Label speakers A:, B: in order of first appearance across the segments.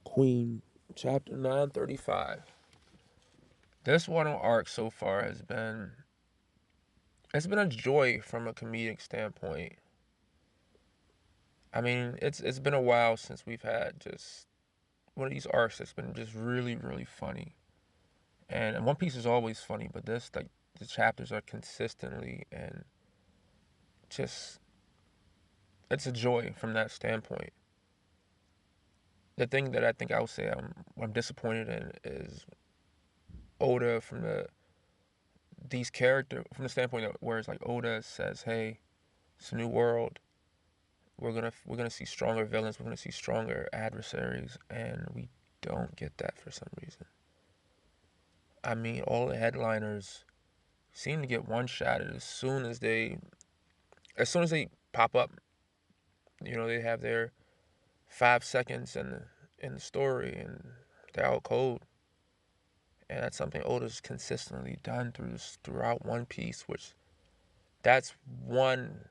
A: Queen, chapter 935. This one arc so far it's been a joy from a comedic standpoint. I mean, it's been a while since we've had just one of these arcs that's been just really, really funny. And One Piece is always funny, but this, like, the chapters are consistently and just, it's a joy from that standpoint. The thing that I think I would say I'm disappointed in is Oda from the standpoint of where it's like Oda says, "Hey, it's a new world. We're gonna see stronger villains. We're gonna see stronger adversaries," and we don't get that for some reason. I mean, all the headliners seem to get one shotted as soon as they pop up. They have their 5 seconds in the story, and they're out cold. And that's something Oda's consistently done throughout One Piece, which that's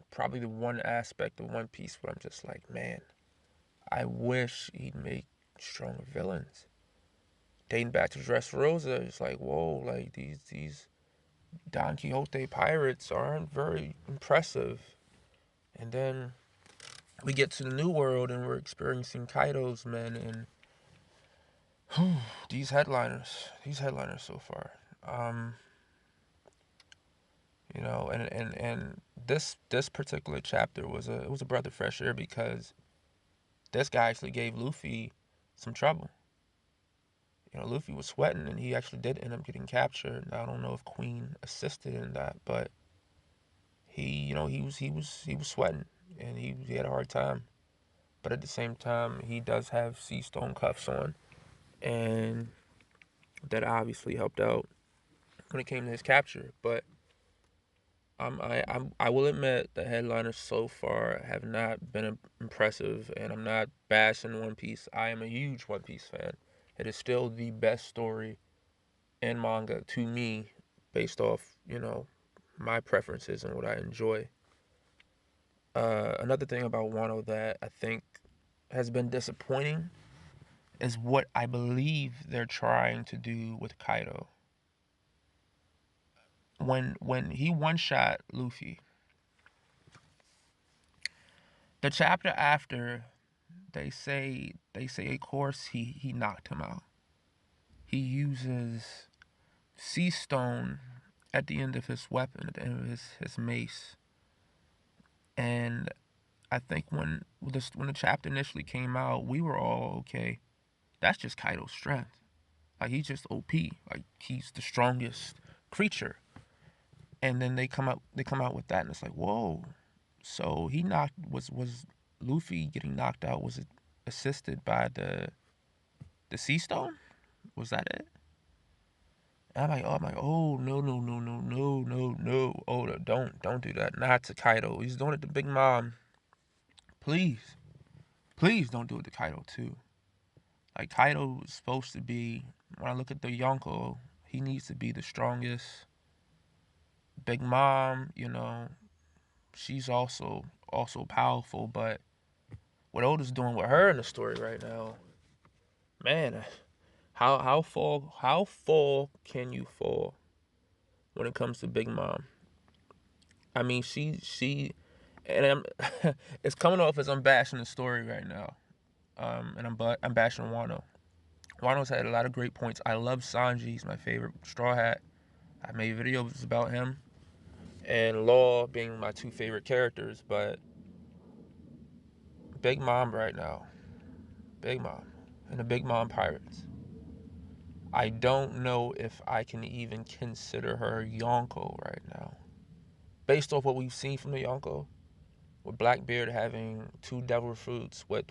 A: probably the one aspect of One Piece where I'm just like, man, I wish he'd make stronger villains. Dating back to Dressrosa, it's like, whoa, like these Don Quixote pirates aren't very impressive. And then we get to the New World and we're experiencing Kaido's men and these headliners so far. Um, and this particular chapter was a breath of fresh air because this guy actually gave Luffy some trouble. Luffy was sweating, and he actually did end up getting captured. I don't know if Queen assisted in that, but he was sweating, and he had a hard time. But at the same time, he does have sea stone cuffs on, and that obviously helped out when it came to his capture. But I will admit the headliners so far have not been impressive, and I'm not bashing One Piece. I am a huge One Piece fan. It is still the best story in manga to me, based off my preferences and what I enjoy. Another thing about Wano that I think has been disappointing is what I believe they're trying to do with Kaido. When he one shot Luffy, the chapter after they say of course he knocked him out. He uses sea stone at the end of his weapon, at the end of his mace. And I think when the chapter initially came out, we were all okay. That's just Kaido's strength. Like, he's just OP. Like, he's the strongest creature. And then they come out with that, and it's like, whoa. So he knocked was Luffy getting knocked out? Was it assisted by the sea stone? Was that it? And I'm like, oh, no, no, no, no, no, no, no. Oh, don't do that. Not to Kaido. He's doing it to Big Mom. Please, please don't do it to Kaido too. Like, Kaido is supposed to be, when I look at the Yonko, he needs to be the strongest. Big Mom, she's also powerful, but what Oda's doing with her in the story right now, man, how fall can you fall when it comes to Big Mom? I mean, she and it's coming off as I'm bashing the story right now. And I'm bashing Wano. Wano's had a lot of great points. I love Sanji. He's my favorite Straw Hat. I made videos about him and Law being my two favorite characters, but Big Mom right now, Big Mom, and the Big Mom Pirates. I don't know if I can even consider her Yonko right now, based off what we've seen from the Yonko, with Blackbeard having two devil fruits, with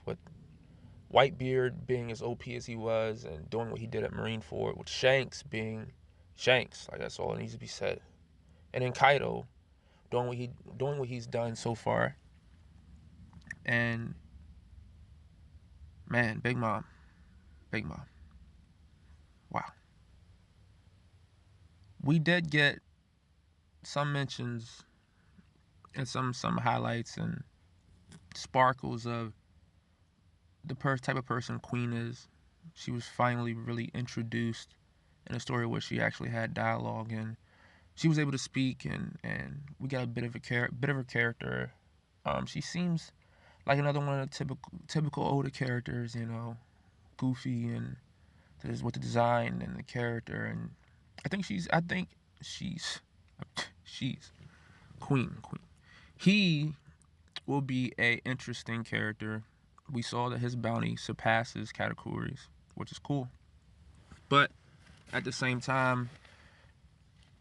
A: Whitebeard being as OP as he was and doing what he did at Marineford, with Shanks being Shanks, like, that's all that needs to be said, and then Kaido doing what he's done so far. And man, Big Mom, Big Mom, wow. We did get some mentions and some highlights and sparkles of the type of person Queen is. She was finally really introduced in a story where she actually had dialogue and she was able to speak, and we got a bit of her character. She seems like another one of the typical older characters, you know, goofy and with the design and the character, and I think she's she's queen. He will be a interesting character. We saw that his bounty surpasses categories, which is cool. But at the same time,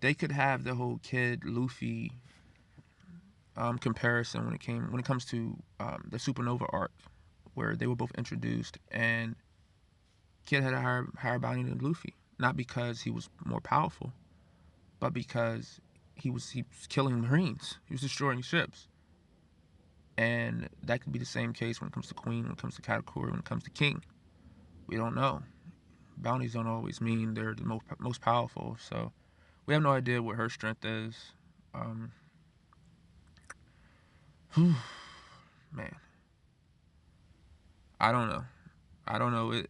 A: they could have the whole Kid Luffy comparison when it comes to the Supernova arc, where they were both introduced, and Kid had a higher bounty than Luffy, not because he was more powerful, but because he was killing Marines, he was destroying ships, and that could be the same case when it comes to Queen, when it comes to Katakuri, when it comes to King. We don't know. Bounties don't always mean they're the most powerful, so we have no idea what her strength is. Um, man, I don't know. I don't know.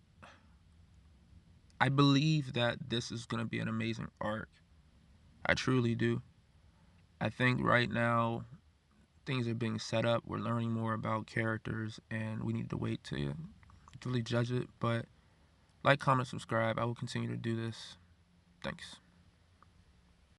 A: I believe that this is going to be an amazing arc. I truly do. I think right now things are being set up. We're learning more about characters, and we need to wait to really judge it. But like, comment, subscribe. I will continue to do this. Thanks.